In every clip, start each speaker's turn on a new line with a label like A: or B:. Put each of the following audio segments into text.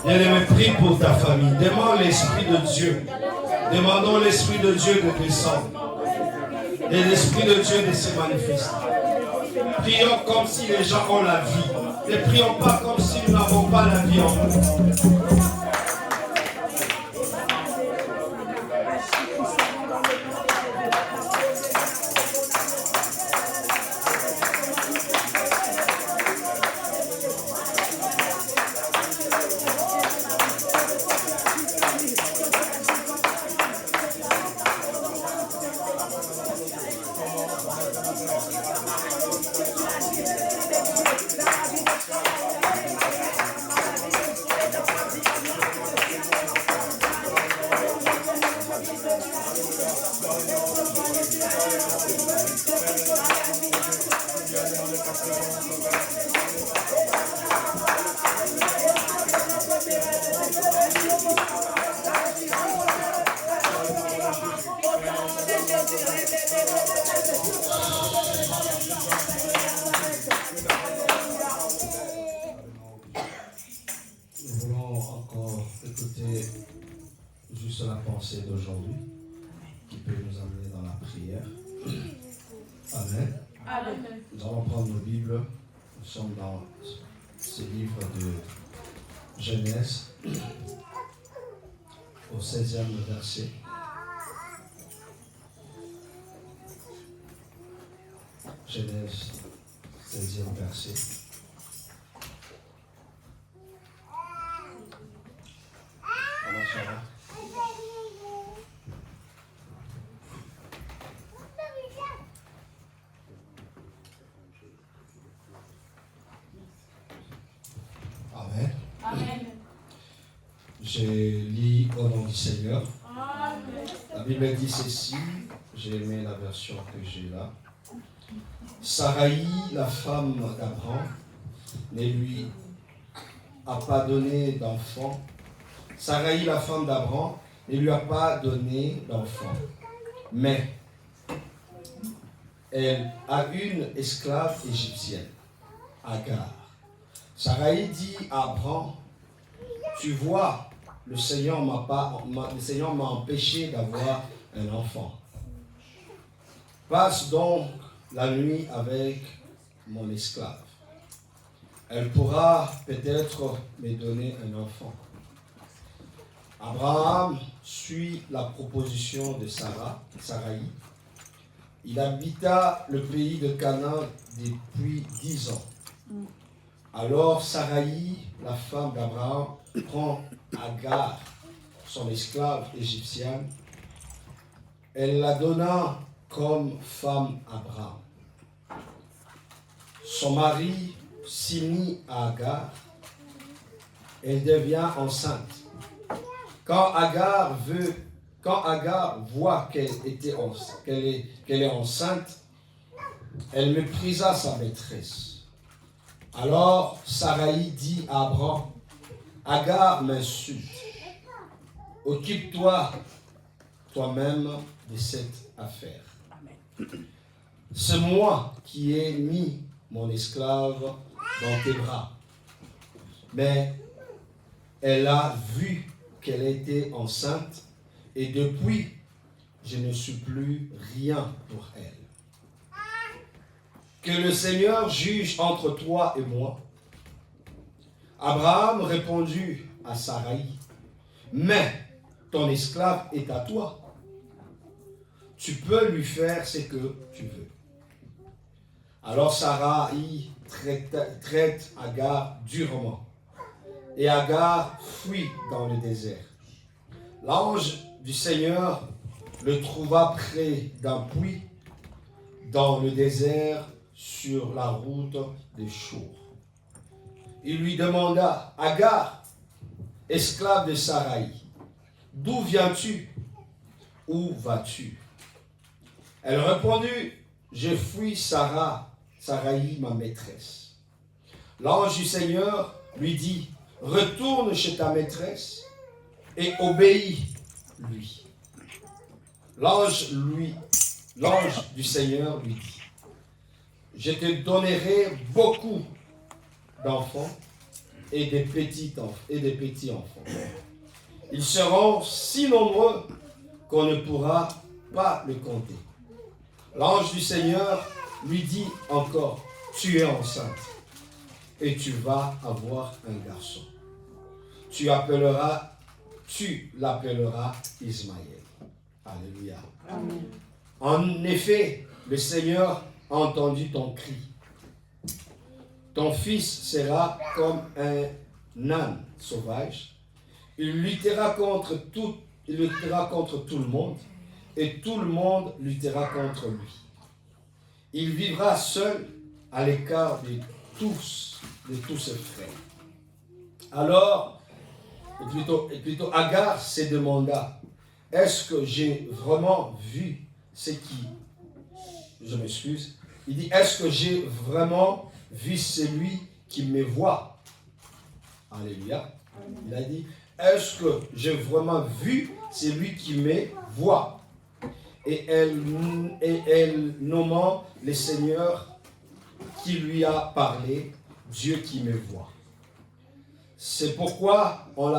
A: Bien-aimé, prie pour ta famille. Demande l'Esprit de Dieu. Demandons l'Esprit de Dieu de descendre. Et l'Esprit de Dieu de se manifester. Prions comme si les gens ont la vie. Ne prions pas comme si nous n'avons pas la vie en nous. D'aujourd'hui qui peut nous amener dans la prière. Amen. Amen. Nous allons prendre nos Bibles. Nous sommes dans ce livre de Genèse au 16e verset. Genèse 16e verset. Comment ça va? Je lis au nom du Seigneur. La Bible dit ceci, j'ai aimé la version que j'ai là. Saraï, la femme d'Abraham, ne lui a pas donné d'enfant. Saraï, la femme d'Abraham, ne lui a pas donné d'enfant. Mais elle a une esclave égyptienne, Agar. Saraï dit à Abraham, tu vois, le Seigneur m'a empêché d'avoir un enfant. Passe donc la nuit avec mon esclave. Elle pourra peut-être me donner un enfant. Abraham suit la proposition de Saraï. Il habita le pays de Canaan depuis 10 ans. Alors Saraï, la femme d'Abraham, prend Agar, son esclave égyptienne. Elle la donna comme femme à Abraham. Son mari s'unit à Agar. Elle devient enceinte. Quand Agar voit qu'elle est enceinte, elle méprisa sa maîtresse. Alors Saraï dit à Abraham, Agar m'insulte. Occupe-toi toi-même de cette affaire. C'est moi qui ai mis mon esclave dans tes bras. Mais elle a vu qu'elle était enceinte et depuis, je ne suis plus rien pour elle. Que le Seigneur juge entre toi et moi. Abraham répondit à Saraï, mais ton esclave est à toi. Tu peux lui faire ce que tu veux. Alors Saraï traite Agar durement. Et Agar fuit dans le désert. L'ange du Seigneur le trouva près d'un puits dans le désert sur la route de Chour. Il lui demanda, Agar, esclave de Saraï, d'où viens-tu? Où vas-tu? Elle répondit, je fuis Saraï, ma maîtresse. L'ange du Seigneur lui dit, retourne chez ta maîtresse et obéis-lui. L'ange du Seigneur lui dit, je te donnerai beaucoup d'enfants et des petits enfants. Ils seront si nombreux qu'on ne pourra pas le compter. L'ange du Seigneur lui dit encore, tu es enceinte et tu vas avoir un garçon. Tu l'appelleras Ismaël. Alléluia.
B: Amen.
A: En effet, le Seigneur a entendu ton cri. Ton fils sera comme un âne sauvage. Il luttera contre tout le monde, et tout le monde luttera contre lui. Il vivra seul à l'écart de tous ses frères. Alors, plutôt Agar se demanda, est-ce que j'ai vraiment vu ce qui... Je m'excuse. Il dit, est-ce que j'ai vraiment vu celui qui me voit? Alléluia. Il a dit, est-ce que j'ai vraiment vu celui qui me voit? Et elle nommant le Seigneur qui lui a parlé, Dieu qui me voit. C'est pourquoi on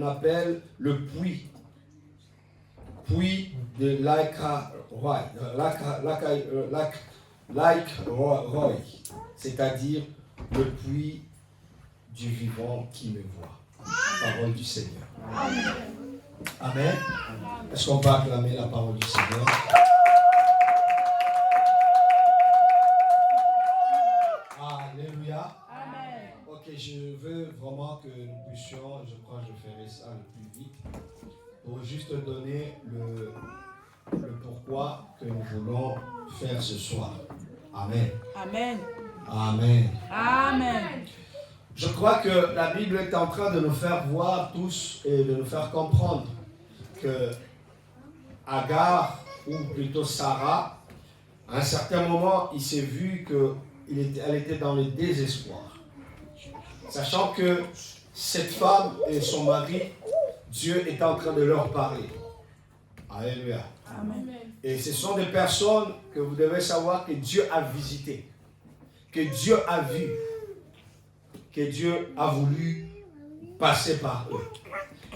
A: appelle le puits de Lac-Roy, c'est-à-dire le puits du vivant qui me voit. Parole du Seigneur. Amen. Est-ce qu'on peut acclamer la parole du Seigneur? Alléluia.
B: Amen.
A: Ok, je veux vraiment que nous puissions, je crois que je ferai ça le plus vite, pour juste donner le pourquoi que nous voulons faire ce soir. Amen.
B: Amen.
A: Amen.
B: Amen.
A: Je crois que la Bible est en train de nous faire voir tous et de nous faire comprendre que Agar, ou plutôt Sarah, à un certain moment, il s'est vu qu'elle était dans le désespoir. Sachant que cette femme et son mari, Dieu est en train de leur parler. Alléluia.
B: Amen.
A: Et ce sont des personnes que vous devez savoir que Dieu a visitées, que Dieu a vu, que Dieu a voulu passer par eux.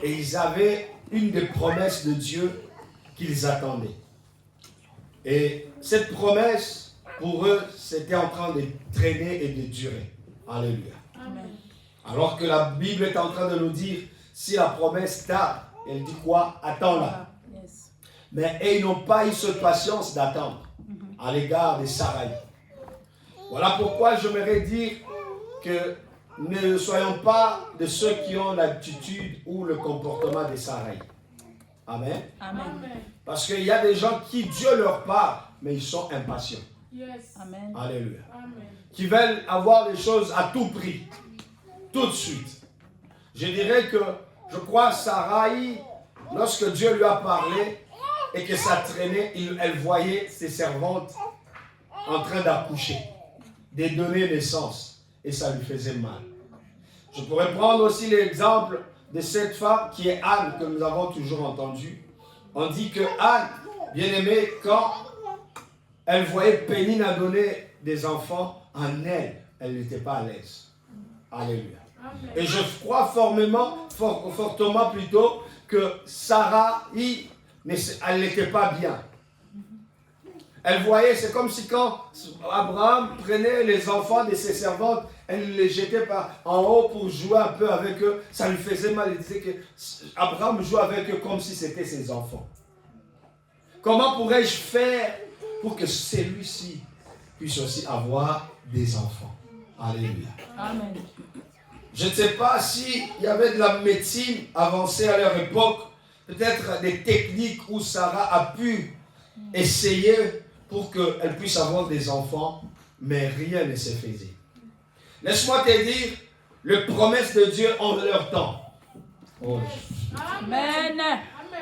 A: Et ils avaient une des promesses de Dieu qu'ils attendaient. Et cette promesse, pour eux, c'était en train de traîner et de durer. Alléluia.
B: Amen.
A: Alors que la Bible est en train de nous dire, si la promesse tarde, elle dit quoi? Attends-la.
B: Yes.
A: Mais ils n'ont pas eu cette patience d'attendre à l'égard de Sarai. Voilà pourquoi j'aimerais dire que ne soyons pas de ceux qui ont l'attitude ou le comportement de Sarai. Amen.
B: Amen.
A: Parce qu'il y a des gens qui, Dieu leur parle, mais ils sont impatients.
C: Yes.
B: Amen.
A: Alléluia.
C: Amen.
A: Qui veulent avoir les choses à tout prix, tout de suite. Je dirais que, je crois, Sarai, lorsque Dieu lui a parlé et que ça traînait, elle voyait ses servantes en train d'accoucher, de donner naissance, et ça lui faisait mal. Je pourrais prendre aussi l'exemple de cette femme qui est Anne, que nous avons toujours entendu. On dit que Anne, bien-aimée, quand elle voyait Pénina donner des enfants, en elle n'était pas à l'aise. Alléluia.
C: Amen.
A: Et je crois fortement plutôt que Sarah, elle n'était pas bien. Elle voyait, c'est comme si quand Abraham prenait les enfants de ses servantes, elle les jetait en haut pour jouer un peu avec eux. Ça lui faisait mal. Elle disait que Abraham jouait avec eux comme si c'était ses enfants. Comment pourrais-je faire pour que celui-ci puisse aussi avoir des enfants? Alléluia.
B: Amen.
A: Je ne sais pas s'il y avait de la médecine avancée à leur époque, peut-être des techniques où Sarah a pu essayer pour qu'elle puisse avoir des enfants, mais rien ne se faisait. Laisse-moi te dire, les promesses de Dieu ont leur temps. Oh.
B: Amen.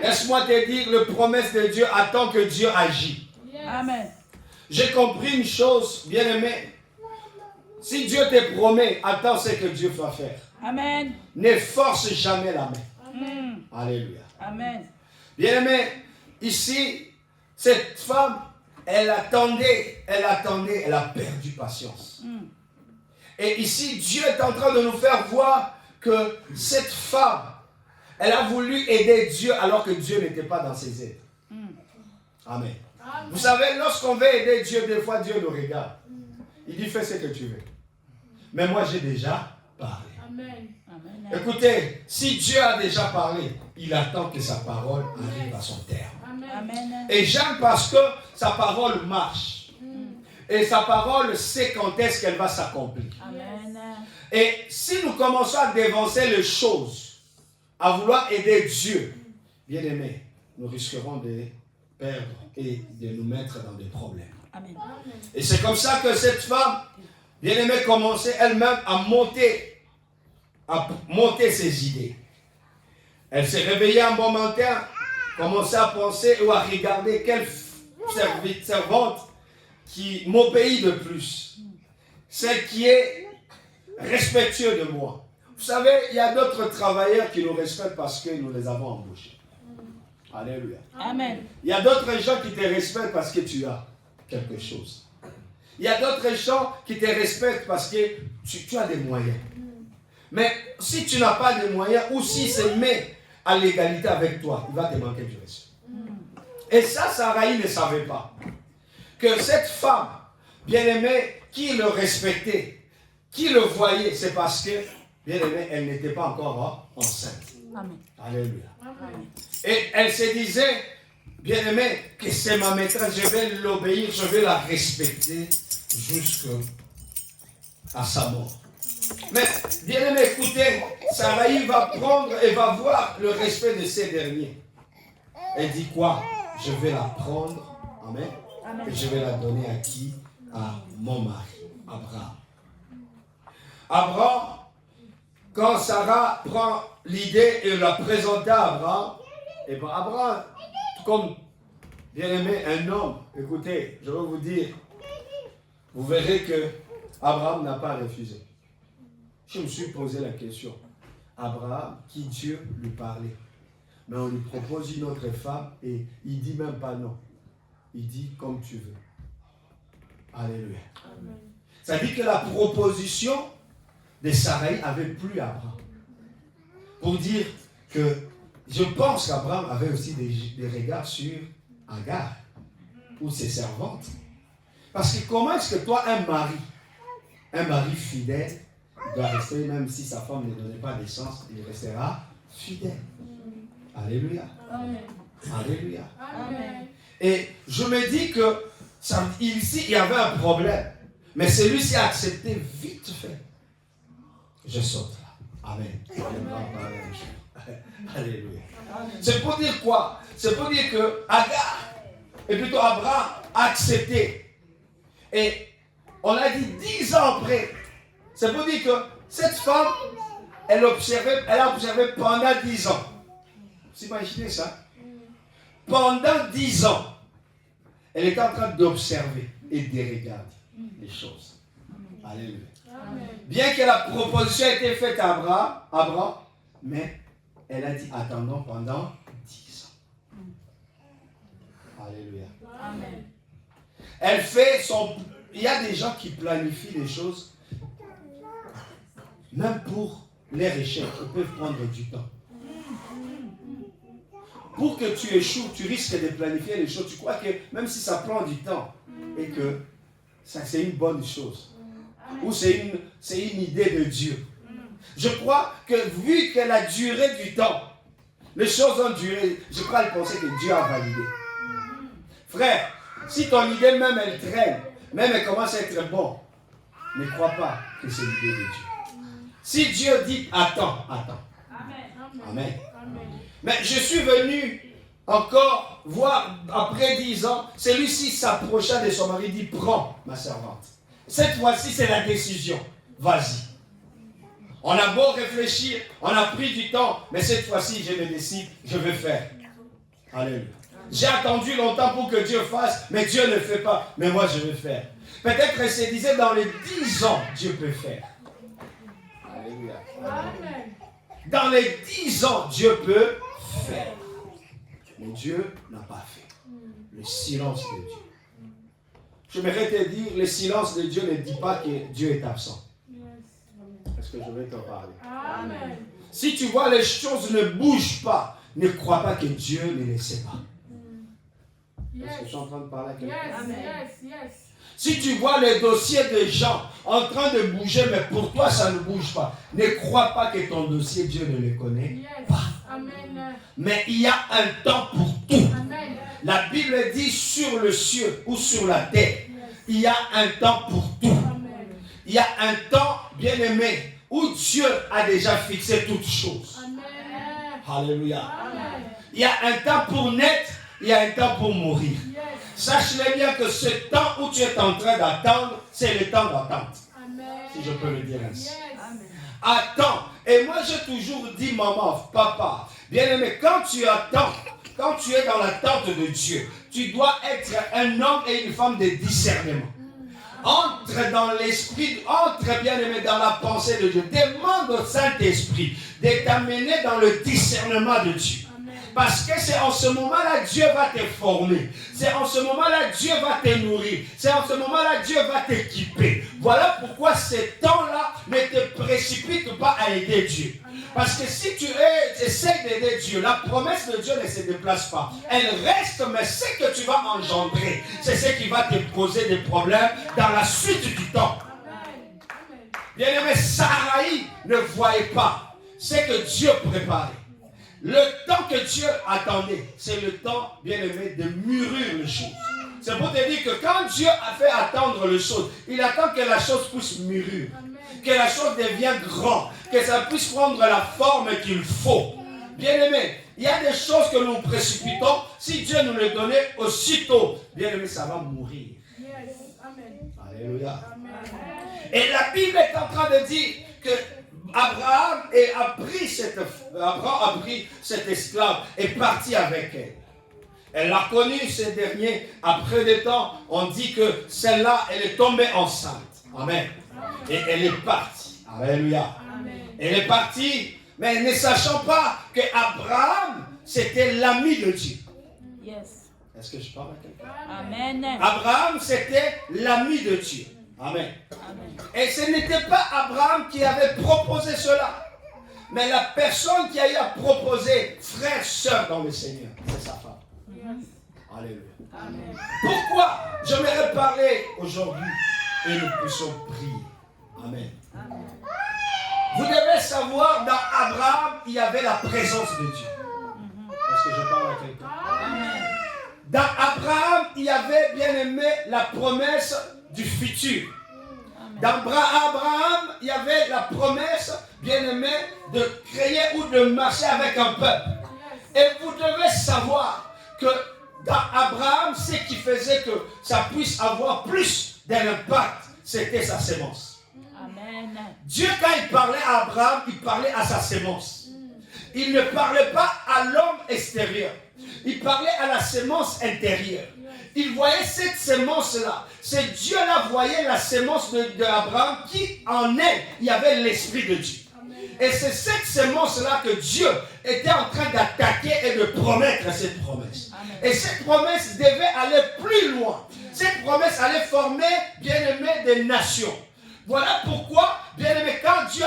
A: Laisse-moi te dire, les promesses de Dieu attendent que Dieu agisse.
C: Yes.
B: Amen.
A: J'ai compris une chose, bien-aimé. Si Dieu te promet, attends ce que Dieu va faire.
B: Amen.
A: Ne force jamais la main.
B: Mm.
A: Alléluia.
B: Amen.
A: Bien-aimé, ici, cette femme, elle attendait, elle a perdu patience. Et ici, Dieu est en train de nous faire voir que cette femme, elle a voulu aider Dieu alors que Dieu n'était pas dans ses aides. Amen. Vous savez, lorsqu'on veut aider Dieu, des fois Dieu nous regarde. Il dit, fais ce que tu veux. Mais moi, j'ai déjà parlé.
B: Amen.
A: Écoutez, si Dieu a déjà parlé, il attend que sa parole arrive à son terme.
B: Amen.
A: Et j'aime parce que sa parole marche. Et sa parole sait quand est-ce qu'elle va s'accomplir.
B: Amen.
A: Et si nous commençons à dévancer les choses, à vouloir aider Dieu, bien aimé, nous risquerons de perdre et de nous mettre dans des problèmes.
B: Amen.
A: Et c'est comme ça que cette femme, bien aimée, commençait elle-même à monter ses idées. Elle s'est réveillée un bon matin, commençait à penser ou à regarder quelle servante qui m'obéit de plus. Celle qui est respectueuse de moi. Vous savez, il y a d'autres travailleurs qui nous respectent parce que nous les avons embauchés. Alléluia.
B: Amen.
A: Il y a d'autres gens qui te respectent parce que tu as quelque chose. Il y a d'autres gens qui te respectent parce que tu as des moyens. Mais si tu n'as pas de moyens ou si se met à l'égalité avec toi, il va te manquer du respect. Et ça, Sarai ne savait pas. Que cette femme, bien-aimée, qui le respectait, qui le voyait, c'est parce que, bien-aimée, elle n'était pas encore enceinte.
B: Amen.
A: Alléluia.
B: Amen.
A: Et elle se disait, bien-aimée, que c'est ma maîtresse, je vais l'obéir, je vais la respecter jusqu'à sa mort. Mais, bien-aimé, écoutez, Sarai va prendre et va voir le respect de ces derniers. Elle dit quoi? Je vais la prendre, amen, et je vais la donner à qui? À mon mari, Abraham. Abraham, quand Sarah prend l'idée et la présente à Abraham, et bien Abraham, comme bien-aimé, un homme, écoutez, je vais vous dire, vous verrez que Abraham n'a pas refusé. Je me suis posé la question. Abraham, qui Dieu lui parlait. Mais on lui propose une autre femme et il ne dit même pas non. Il dit comme tu veux. Alléluia. Amen. Ça dit que la proposition de Sarai avait plu à Abraham. Pour dire que je pense qu'Abraham avait aussi des regards sur Agar ou ses servantes. Parce que comment est-ce que toi, un mari fidèle, doit rester, même si sa femme ne donnait pas d'essence, il restera fidèle. Alléluia. Amen. Alléluia.
B: Amen.
A: Et je me dis que ici, il y avait un problème. Mais celui-ci a accepté vite fait. Je saute là. Amen. Alléluia. C'est pour dire quoi? C'est pour dire que Agar, et plutôt Abraham, a accepté. Et on a dit 10 ans après. C'est pour dire que cette femme, elle a observé pendant 10 ans. Vous imaginez ça? Pendant 10 ans, elle était en train d'observer et de regarder les choses. Alléluia. Amen. Bien que la proposition ait été faite à Abraham, mais elle a dit attendons pendant 10 ans. Alléluia. Amen. Elle fait son... Il y a des gens qui planifient les choses, même pour les échecs, ils peuvent prendre du temps. Pour que tu échoues, tu risques de planifier les choses. Tu crois que même si ça prend du temps et que ça, c'est une bonne chose, ou c'est une idée de Dieu. Je crois que vu que la durée du temps, les choses ont duré, je crois qu'elle pensait que Dieu a validé. Frère, si ton idée même elle traîne, même elle commence à être bon, ne crois pas que c'est l'idée de Dieu. Si Dieu dit attends. Amen. Amen. Mais je suis venu encore voir, après 10 ans, celui-ci s'approcha de son mari et dit prends ma servante. Cette fois-ci, c'est la décision. Vas-y. On a beau réfléchir, on a pris du temps, mais cette fois-ci, je me décide, je vais faire. Alléluia. J'ai attendu longtemps pour que Dieu fasse, mais Dieu ne fait pas. Mais moi, je vais faire. Peut-être qu'elle se disait, dans les 10 ans, Dieu peut faire. Alléluia. Amen. Dans les 10 ans, Dieu peut faire. Mais Dieu n'a pas fait. Le silence de Dieu. j'aimerais te dire, le silence de Dieu ne dit pas que Dieu est absent. Est-ce que je vais te parler?
B: Amen.
A: Si tu vois les choses ne bougent pas, ne crois pas que Dieu ne les sait pas. Est-ce que je suis en train de parler à quelqu'un? Si tu vois les dossiers des gens en train de bouger, mais pour toi ça ne bouge pas, ne crois pas que ton dossier, Dieu ne le connaît pas. Mais il y a un temps pour tout. La Bible dit sur le ciel ou sur la terre, il y a un temps pour tout. Il y a un temps, bien aimé, où Dieu a déjà fixé toutes choses. Alléluia. Il y a un temps pour naître, il y a un temps pour mourir. Sache-le bien que ce temps où tu es en train d'attendre, c'est le temps d'attente. Si je peux le dire ainsi. Attends. Et moi j'ai toujours dit, maman, papa, bien aimé, quand tu attends, quand tu es dans l'attente de Dieu, tu dois être un homme et une femme de discernement. Entre dans l'esprit, entre bien aimé dans la pensée de Dieu. Demande au Saint-Esprit de t'amener dans le discernement de Dieu. Parce que c'est en ce moment-là Dieu va te former. C'est en ce moment-là Dieu va te nourrir. C'est en ce moment-là Dieu va t'équiper. Voilà pourquoi ces temps-là ne te précipite pas à aider Dieu. Parce que si tu essaies d'aider Dieu, la promesse de Dieu ne se déplace pas. Elle reste, mais ce que tu vas engendrer, c'est ce qui va te poser des problèmes dans la suite du temps. Bien-aimé, Sarai ne voyait pas ce que Dieu préparait. Le temps que Dieu attendait, c'est le temps, bien-aimé, de mûrir les choses. C'est pour te dire que quand Dieu a fait attendre les choses, il attend que la chose puisse mûrir, que la chose devienne grande, que ça puisse prendre la forme qu'il faut. Bien-aimé, il y a des choses que nous précipitons. Si Dieu nous les donnait aussitôt, bien-aimé, ça va mourir. Alléluia. Et la Bible est en train de dire que Abraham a pris cette esclave et parti avec elle. Elle a connu ce dernier. Après des temps, on dit que celle-là, elle est tombée enceinte. Amen. Et elle est partie. Alléluia. Elle est partie, mais ne sachant pas que Abraham, c'était l'ami de Dieu.
B: Yes.
A: Est-ce que je parle à quelqu'un?
B: Amen.
A: Abraham, c'était l'ami de Dieu. Amen.
B: Amen.
A: Et ce n'était pas Abraham qui avait proposé cela, mais la personne qui a eu à proposer, frère, sœur dans le Seigneur, c'est sa femme. Alléluia.
B: Amen.
A: Pourquoi j'aimerais parler aujourd'hui et nous puissions prier. Amen.
B: Amen.
A: Vous devez savoir, dans Abraham, il y avait la présence de Dieu. Est-ce que je parle à quelqu'un?
B: Amen.
A: Dans Abraham, il y avait, bien aimé, la promesse du futur. Dans Abraham, il y avait la promesse, bien aimé, de créer ou de marcher avec un peuple. Et vous devez savoir que dans Abraham, ce qui faisait que ça puisse avoir plus d'impact, c'était sa sémence.
B: Amen.
A: Dieu, quand il parlait à Abraham, il parlait à sa sémence. Il ne parlait pas à l'homme extérieur. Il parlait à la sémence intérieure. Il voyait cette sémence-là. C'est Dieu-là voyait la sémence d'Abraham qui, en elle, il y avait l'Esprit de Dieu. Et c'est cette sémence-là que Dieu était en train d'attaquer et de promettre cette promesse.
B: Amen.
A: Et cette promesse devait aller plus loin. Cette promesse allait former, bien aimé, des nations. Voilà pourquoi, bien aimé, quand Dieu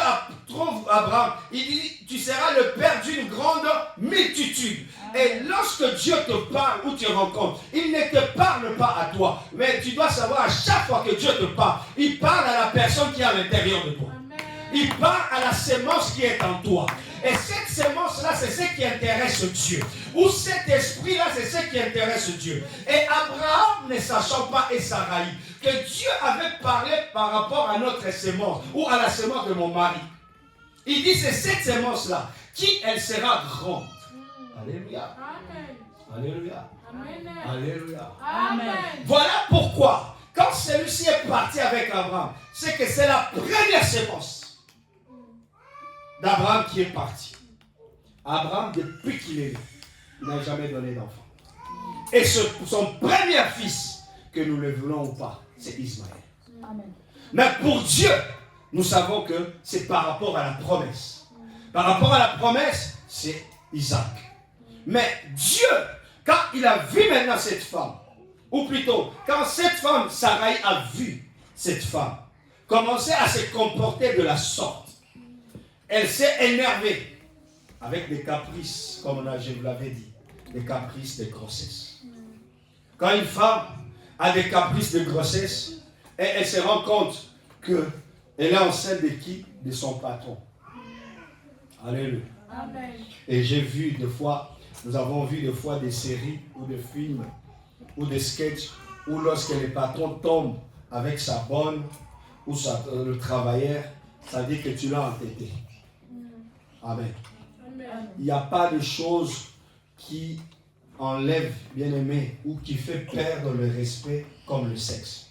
A: trouve Abraham, il dit, tu seras le père d'une grande multitude. Et lorsque Dieu te parle ou te rencontre, il ne te parle pas à toi. Mais tu dois savoir, à chaque fois que Dieu te parle, il parle à la personne qui est à l'intérieur de toi. Il parle à la sémence qui est en toi. Et cette sémence-là, c'est ce qui intéresse Dieu. Ou cet esprit-là, c'est ce qui intéresse Dieu. Et Abraham, ne sachant pas, et Sarai, que Dieu avait parlé par rapport à notre sémence, ou à la sémence de mon mari. Il dit, c'est cette sémence-là, qui elle sera grande. Alléluia. Alléluia. Alléluia.
B: Amen.
A: Voilà pourquoi, quand celui-ci est parti avec Abraham, c'est que c'est la première sémence d'Abraham qui est parti. Abraham, depuis qu'il est né, il n'a jamais donné d'enfant. Et son premier fils, que nous le voulons ou pas, c'est Ismaël.
B: Amen.
A: Mais pour Dieu, nous savons que c'est par rapport à la promesse. Par rapport à la promesse, c'est Isaac. Mais Dieu, quand il a vu maintenant cette femme, ou plutôt, quand cette femme, Sarai, a vu cette femme commencer à se comporter de la sorte, elle s'est énervée avec des caprices, comme là, je vous l'avais dit, des caprices de grossesse. Quand une femme a des caprices de grossesse, et elle se rend compte qu'elle est enceinte de qui? De son patron. Alléluia.
B: Amen.
A: Et j'ai vu des fois, nous avons vu des fois des séries ou des films ou des sketchs où lorsque les patrons tombent avec sa bonne ou le travailleur, ça dit que tu l'as entêté. Amen.
B: Amen.
A: Il n'y a pas de chose qui enlève, bien-aimé, ou qui fait perdre le respect comme le sexe.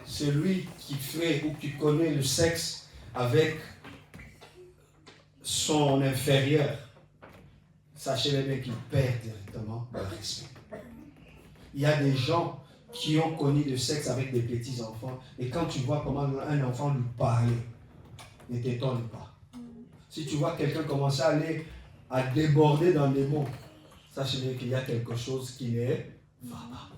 A: Celui qui fait ou qui connaît le sexe avec son inférieur, sachez-le bien qu'il perd directement le respect. Il y a des gens qui ont connu le sexe avec des petits enfants, et quand tu vois comment un enfant lui parle, ne t'étonne pas. Si tu vois quelqu'un commencer à déborder dans des mots, sachez-le qu'il y a quelque chose qui ne va pas.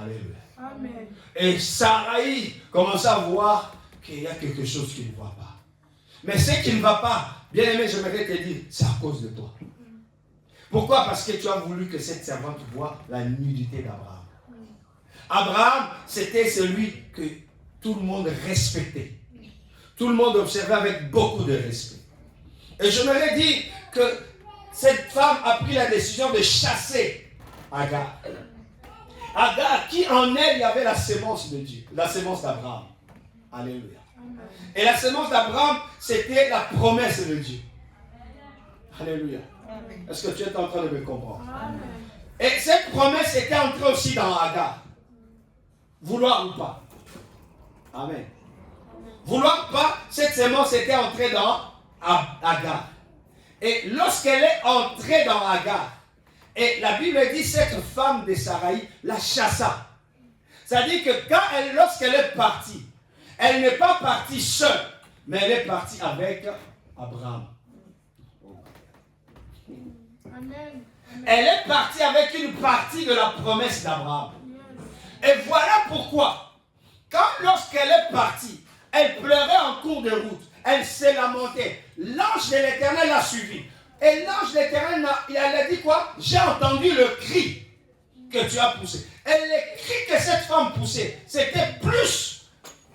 A: Alléluia.
B: Amen.
A: Et Sarai commence à voir qu'il y a quelque chose qui ne va pas. Mais ce qui ne va pas, bien aimé, j'aimerais te dire, c'est à cause de toi. Pourquoi? Parce que tu as voulu que cette servante voie la nudité d'Abraham. Abraham, c'était celui que tout le monde respectait. Tout le monde observait avec beaucoup de respect. Et j'aimerais dire que cette femme a pris la décision de chasser Agar. Agar, qui en elle, il y avait la sémence de Dieu, la sémence d'Abraham. Alléluia. Et la sémence d'Abraham, c'était la promesse de Dieu. Alléluia. Est-ce que tu es en train de me comprendre?
B: Amen.
A: Et cette promesse était entrée aussi dans Agar. Vouloir ou pas. Amen. Vouloir ou pas, cette sémence était entrée dans Agar. Et lorsqu'elle est entrée dans Agar, et la Bible dit cette femme de Sarai la chassa. C'est-à-dire que lorsqu'elle est partie, elle n'est pas partie seule, mais elle est partie avec Abraham.
B: Amen.
A: Elle est partie avec une partie de la promesse d'Abraham. Et voilà pourquoi, lorsqu'elle est partie, elle pleurait en cours de route, elle s'est lamentée. L'ange de l'Éternel l'a suivie. Et l'ange de l'Éternel, il a dit quoi? J'ai entendu le cri que tu as poussé. Et le cri que cette femme poussait, c'était plus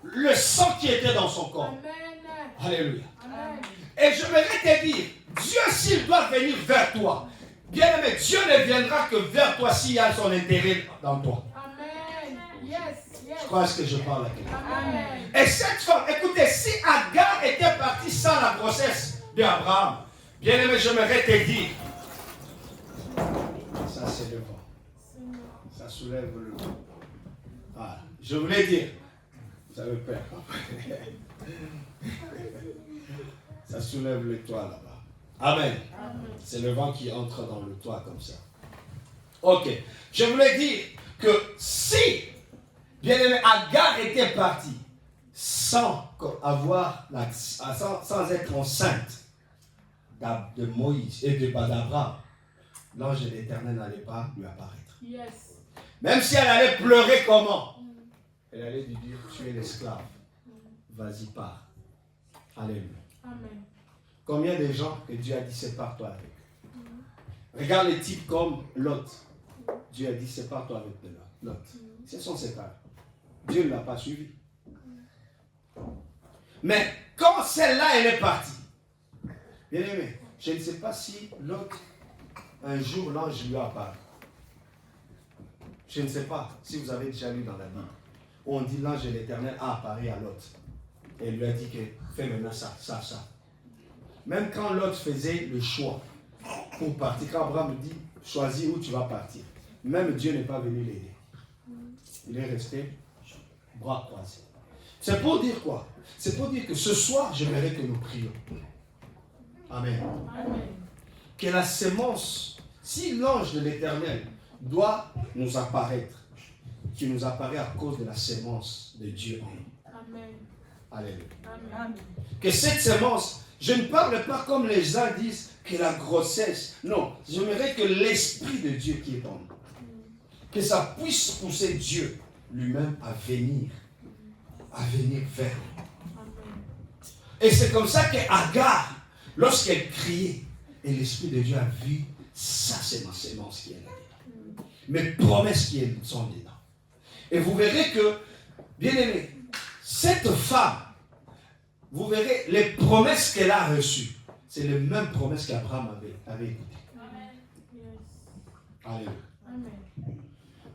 A: le sang qui était dans son corps.
B: Amen.
A: Alléluia.
B: Amen.
A: Et je voudrais te dire, Dieu s'il doit venir vers toi, bien aimé, Dieu ne viendra que vers toi s'il y a son intérêt dans toi.
B: Amen. Yes. Yes.
A: Je crois que je parle à quelqu'un.
B: Amen.
A: Et cette femme, écoutez, si Agar était partie sans la grossesse d'Abraham, bien aimé, j'aimerais te dire, ça c'est le vent. Ça soulève le vent. Voilà. Je voulais dire, vous avez peur. Ça soulève le toit là-bas. Amen. C'est le vent qui entre dans le toit comme ça. Ok. Je voulais dire que si, bien aimé, Agar était partie sans être enceinte de Moïse et d'Abraham, l'ange de l'Éternel n'allait pas lui apparaître.
B: Yes.
A: Même si elle allait pleurer comment? Elle allait lui dire, tu es l'esclave. Vas-y, pars. Alléluia.
B: Amen.
A: Combien de gens que Dieu a dit, sépare-toi avec? Regarde les types comme Lot. Dieu a dit, sépare-toi avec Lot. Ils se sont séparés. Dieu ne l'a pas suivi. Mais quand celle-là, elle est partie, bien aimé, je ne sais pas si Lot, un jour, l'ange lui a apparu. Je ne sais pas si vous avez déjà lu dans la Bible, où on dit l'ange de l'Éternel a apparu à Lot. Et il lui a dit que fais maintenant ça, ça, ça. Même quand Lot faisait le choix pour partir, quand Abraham dit choisis où tu vas partir, même Dieu n'est pas venu l'aider. Il est resté bras croisés. C'est pour dire quoi? C'est pour dire que ce soir, j'aimerais que nous prions. Amen.
B: Amen.
A: Que la sémence, si l'ange de l'Éternel doit nous apparaître, qu'il nous apparaît à cause de la sémence de Dieu en nous.
B: Amen.
A: Alléluia.
B: Amen.
A: Que cette sémence, je ne parle pas comme les gens disent que la grossesse. Non, j'aimerais que l'Esprit de Dieu qui est en nous, que ça puisse pousser Dieu lui-même à venir vers lui. Et c'est comme ça qu'Agar, lorsqu'elle criait, et l'Esprit de Dieu a vu, ça c'est ma sémence qui est là. Mes promesses qui sont dedans. Et vous verrez que, bien aimé, cette femme, vous verrez les promesses qu'elle a reçues. C'est les mêmes promesses qu'Abraham avait écoutées. Alléluia.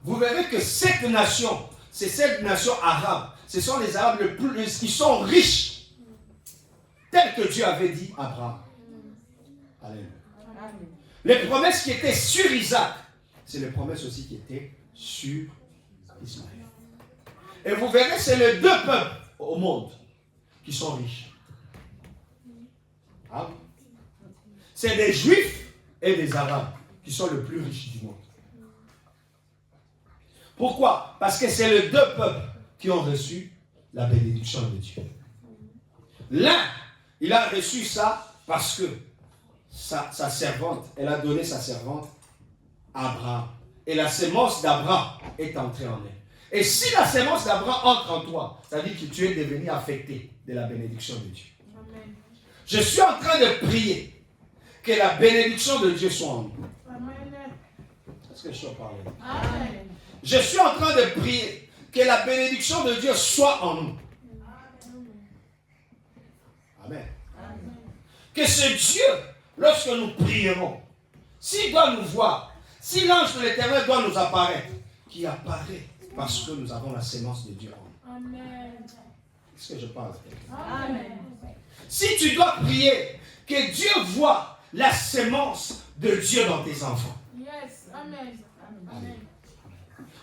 A: Vous verrez que cette nation, c'est cette nation arabe. Ce sont les Arabes les plus, qui sont riches. Tel que Dieu avait dit à Abraham. Alléluia. Les promesses qui étaient sur Isaac, c'est les promesses aussi qui étaient sur Ismaël. Et vous verrez, c'est les deux peuples au monde qui sont riches. Ah oui. C'est les Juifs et les Arabes qui sont les plus riches du monde. Pourquoi? Parce que c'est les deux peuples qui ont reçu la bénédiction de Dieu. L'un, il a reçu ça parce que sa servante, elle a donné sa servante à Abraham. Et la sémence d'Abraham est entrée en elle. Et si la sémence d'Abraham entre en toi, ça veut dire que tu es devenu affecté de la bénédiction de Dieu. Amen. Je suis en train de prier que la bénédiction de Dieu soit en nous. Est-ce que je suis en parler? Amen. Je suis en train de prier que la bénédiction de Dieu soit en nous. Amen. Amen. Que ce Dieu, lorsque nous prierons, s'il doit nous voir, si l'ange de l'Éternel doit nous apparaître, qui apparaît parce que nous avons la sémence de Dieu en nous. Amen. Est-ce que je parle? Amen. Si tu dois prier, que Dieu voit la sémence de Dieu dans tes enfants. Yes. Amen. Amen.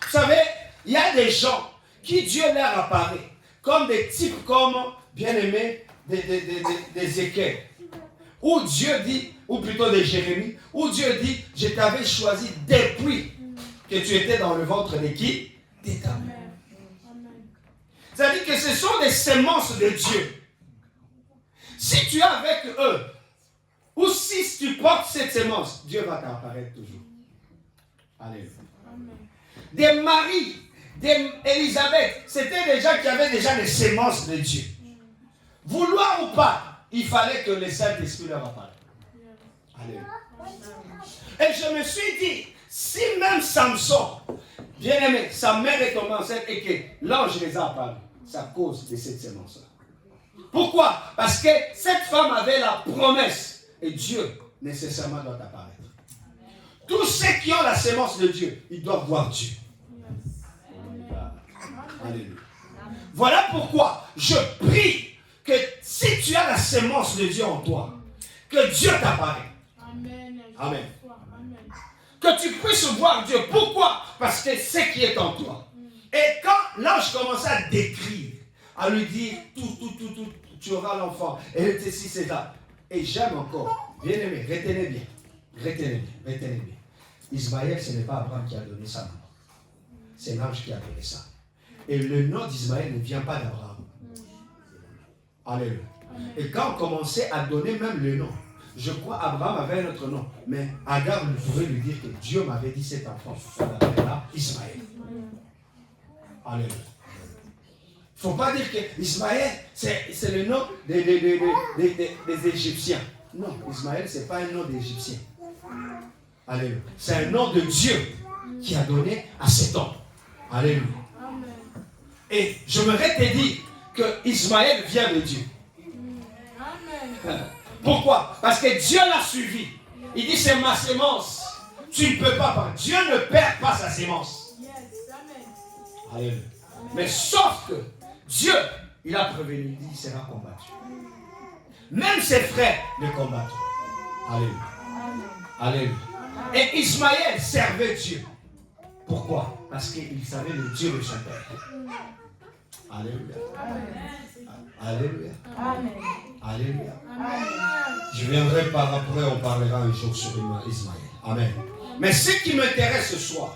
A: Vous savez, il y a des gens qui Dieu leur apparaît comme des types comme, bien aimés, des Ézéchiel. Où Dieu dit, ou plutôt de Jérémie, où Dieu dit, je t'avais choisi depuis que tu étais dans le ventre de qui? De ta mère. C'est-à-dire que ce sont des sémences de Dieu. Si tu es avec eux, ou si tu portes cette sémence, Dieu va t'apparaître toujours. Alléluia. Des Marie, des Élisabeth, c'était des gens qui avaient déjà les sémences de Dieu. Vouloir ou pas, il fallait que le Saint-Esprit leur apparaisse. Alléluia. Et je me suis dit, si même Samson, bien aimé, sa mère est tombée enceinte et que l'ange les a apparus, c'est à cause de cette sémence-là. Pourquoi? Parce que cette femme avait la promesse et Dieu nécessairement doit apparaître. Tous ceux qui ont la sémence de Dieu, ils doivent voir Dieu. Alléluia. Voilà pourquoi je prie que si tu as la sémence de Dieu en toi, que Dieu t'apparaît. Amen. Amen. Que tu puisses voir Dieu. Pourquoi? Parce que c'est ce qui est en toi. Et quand l'ange commençait à décrire, à lui dire tout, tu auras l'enfant, et ceci, c'est ça. Et j'aime encore, bien aimé, retenez bien. Ismaël, ce n'est pas Abraham qui a donné ça, non. C'est l'ange qui a donné ça. Et le nom d'Ismaël ne vient pas d'Abraham. Alléluia. Et quand on commençait à donner même le nom, je crois Abraham avait un autre nom, mais Agar ne pouvait lui dire que Dieu m'avait dit cet enfant, ça l'appellera Ismaël. Alléluia. Il ne faut pas dire que Ismaël, c'est le nom des Égyptiens. Non, Ismaël, ce n'est pas un nom d'Égyptien. Alléluia. C'est un nom de Dieu qui a donné à cet homme. Alléluia. Et je me te dire que Ismaël vient de Dieu. Amen. Pourquoi? Parce que Dieu l'a suivi. Il dit c'est ma sémence. Tu ne peux pas. Dieu ne perd pas sa sémence. Alléluia. Mais sauf que Dieu, il a prévenu, il dit, il sera combattu. Même ses frères le combattront. Alléluia. Alléluia. Et Ismaël servait Dieu. Pourquoi? Parce qu'il savait le Dieu de son père. Alléluia. Alléluia. Alléluia. Je viendrai par après, on parlera un jour sur Ismaël. Amen. Mais ce qui m'intéresse ce soir,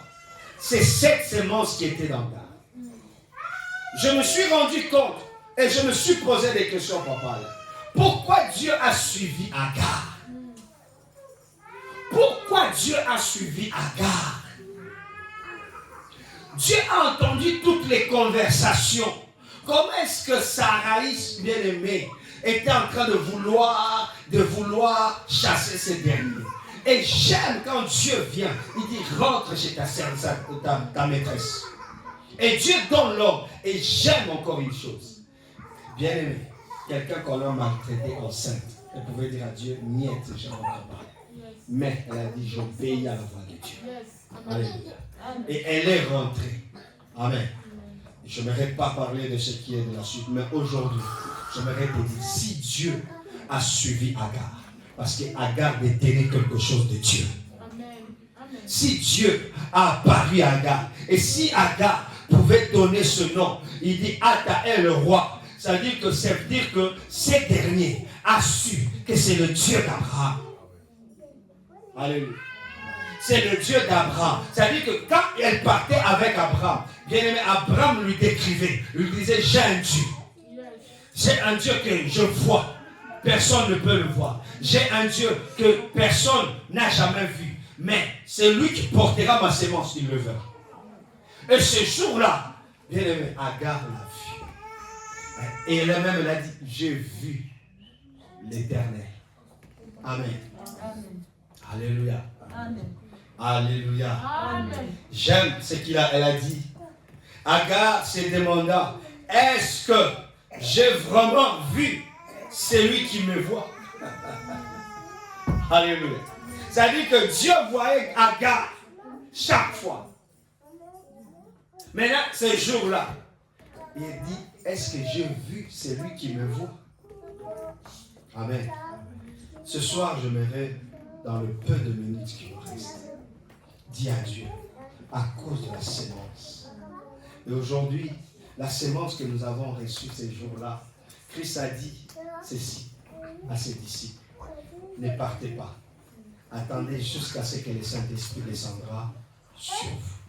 A: c'est cette sémence qui était dans Agar. Je me suis rendu compte et je me suis posé des questions, papa. Pourquoi Dieu a suivi Agar? Pourquoi Dieu a suivi Agar? Dieu a entendu toutes les conversations. Comment est-ce que Saraïs, bien-aimé, était en train de vouloir chasser ces derniers? Et j'aime quand Dieu vient, il dit rentre chez ta maîtresse. Et Dieu donne l'ordre. Et j'aime encore une chose. Bien-aimé, quelqu'un qu'on a maltraité enceinte, elle pouvait dire à Dieu, niet, je ne rentre pas. Mais elle a dit, j'obéis à la voix de Dieu. Alléluia. Et elle est rentrée. Amen. Je n'aimerais pas parler de ce qui est de la suite, mais aujourd'hui, j'aimerais te dire, si Dieu a suivi Agar, parce qu'Agar détenait quelque chose de Dieu. Si Dieu a apparu à Agar, et si Agar pouvait donner ce nom, il dit Ataël le roi, ça veut dire que ces derniers a su que c'est le Dieu d'Abraham. Alléluia. C'est le Dieu d'Abraham. C'est-à-dire que quand elle partait avec Abraham, bien aimé, Abraham lui décrivait, lui disait, j'ai un Dieu. J'ai un Dieu que je vois. Personne ne peut le voir. J'ai un Dieu que personne n'a jamais vu. Mais c'est lui qui portera ma sémence, il le verra. Et ce jour-là, bien aimé, Agar l'a vu. Et elle-même, elle a dit, j'ai vu l'Éternel. Amen. Amen. Alléluia. Amen. Alléluia. Amen. J'aime ce elle a dit. Agar se demanda, est-ce que j'ai vraiment vu celui qui me voit? Alléluia. Ça dit que Dieu voyait Agar chaque fois. Maintenant, ce jour-là, il dit, est-ce que j'ai vu celui qui me voit? Amen. Ce soir, j'aimerais, dans le peu de minutes qui me restent, dire à Dieu, à cause de la sémence. Et aujourd'hui, la sémence que nous avons reçue ces jours-là, Christ a dit ceci à ses disciples. Ne partez pas. Attendez jusqu'à ce que le Saint-Esprit descendra sur vous.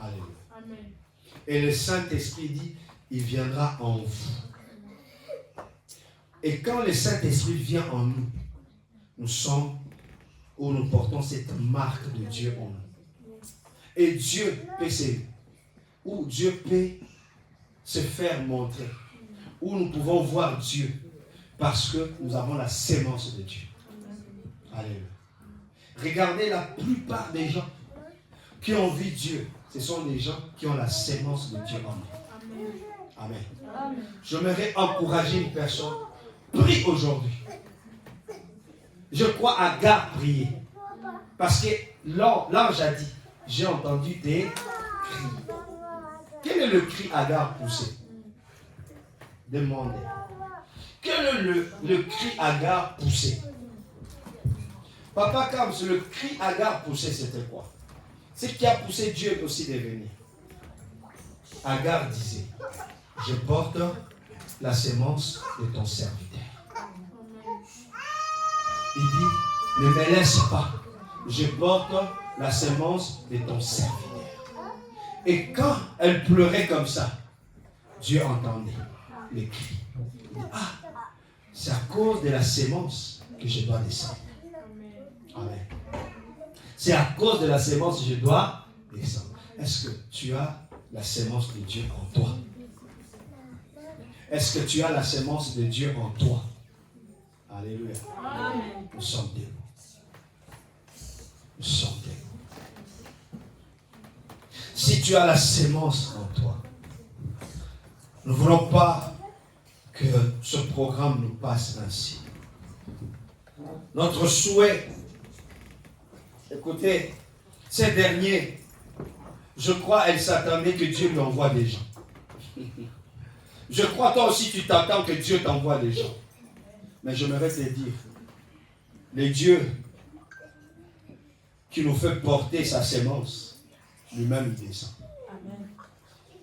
A: Alléluia. Et le Saint-Esprit dit, il viendra en vous. Et quand le Saint-Esprit vient en nous, nous sommes où nous portons cette marque de Dieu en nous. Et Dieu peut se faire montrer, où nous pouvons voir Dieu, parce que nous avons la sémence de Dieu. Alléluia. Regardez la plupart des gens qui ont vu Dieu, ce sont des gens qui ont la sémence de Dieu en eux. Amen. Amen. J'aimerais encourager une personne. Prie aujourd'hui. Je crois à Agar prier. Parce que l'ange a dit, j'ai entendu des cris. Quel est le cri Agar poussé? Demandez. Quel est le cri Agar poussé? Papa Kams, le cri Agar poussé, c'était quoi? Ce qui a poussé Dieu aussi de venir. Agar disait, je porte la sémence de ton serviteur. Il dit, ne me laisse pas. Je porte la sémence de ton serviteur. Et quand elle pleurait comme ça, Dieu entendait les cris. Il dit, ah, c'est à cause de la sémence que je dois descendre. Amen. C'est à cause de la sémence que je dois descendre. Est-ce que tu as la sémence de Dieu en toi? Est-ce que tu as la sémence de Dieu en toi? Alléluia. Amen. Nous sommes debout. Nous sommes debout. Si tu as la sémence en toi, nous ne voulons pas que ce programme nous passe ainsi. Notre souhait, écoutez, ces derniers, je crois, elle s'attendait que Dieu lui envoie des gens. Je crois toi aussi tu t'attends que Dieu t'envoie des gens. Mais j'aimerais te dire, le Dieu qui nous fait porter sa sémence, lui-même il descend. Amen.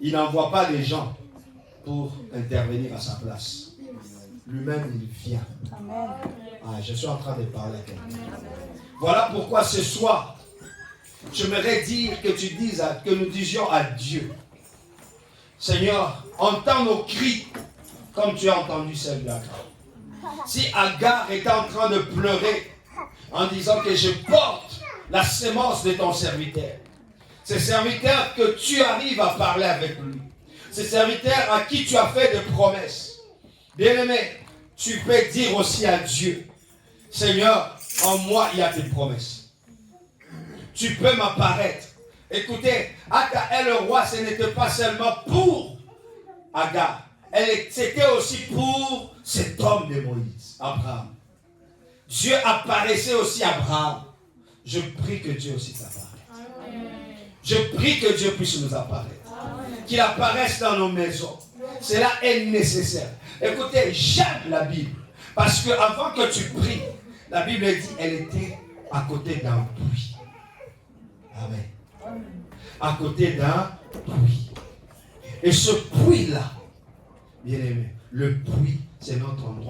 A: Il n'envoie pas des gens pour intervenir à sa place. Lui-même il vient. Amen. Ah, je suis en train de parler à quelqu'un. Voilà pourquoi ce soir, j'aimerais dire que nous disions à Dieu, Seigneur, entends nos cris comme tu as entendu celle d'Agar. Si Agar était en train de pleurer en disant que je porte la sémence de ton serviteur, Ces serviteurs que tu arrives à parler avec lui. Ces serviteurs à qui tu as fait des promesses. Bien-aimé, tu peux dire aussi à Dieu, Seigneur, en moi, il y a tes promesses. Tu peux m'apparaître. Écoutez, Akaël le roi, ce n'était pas seulement pour Agar. C'était aussi pour cet homme de Moïse, Abraham. Dieu apparaissait aussi à Abraham. Je prie que Dieu aussi t'apparaisse. Je prie que Dieu puisse nous apparaître. Qu'il apparaisse dans nos maisons. Cela est nécessaire. Écoutez, j'aime la Bible. Parce que avant que tu pries, la Bible dit elle était à côté d'un puits. Amen. À côté d'un puits. Et ce puits-là, bien aimé, le puits, c'est notre endroit.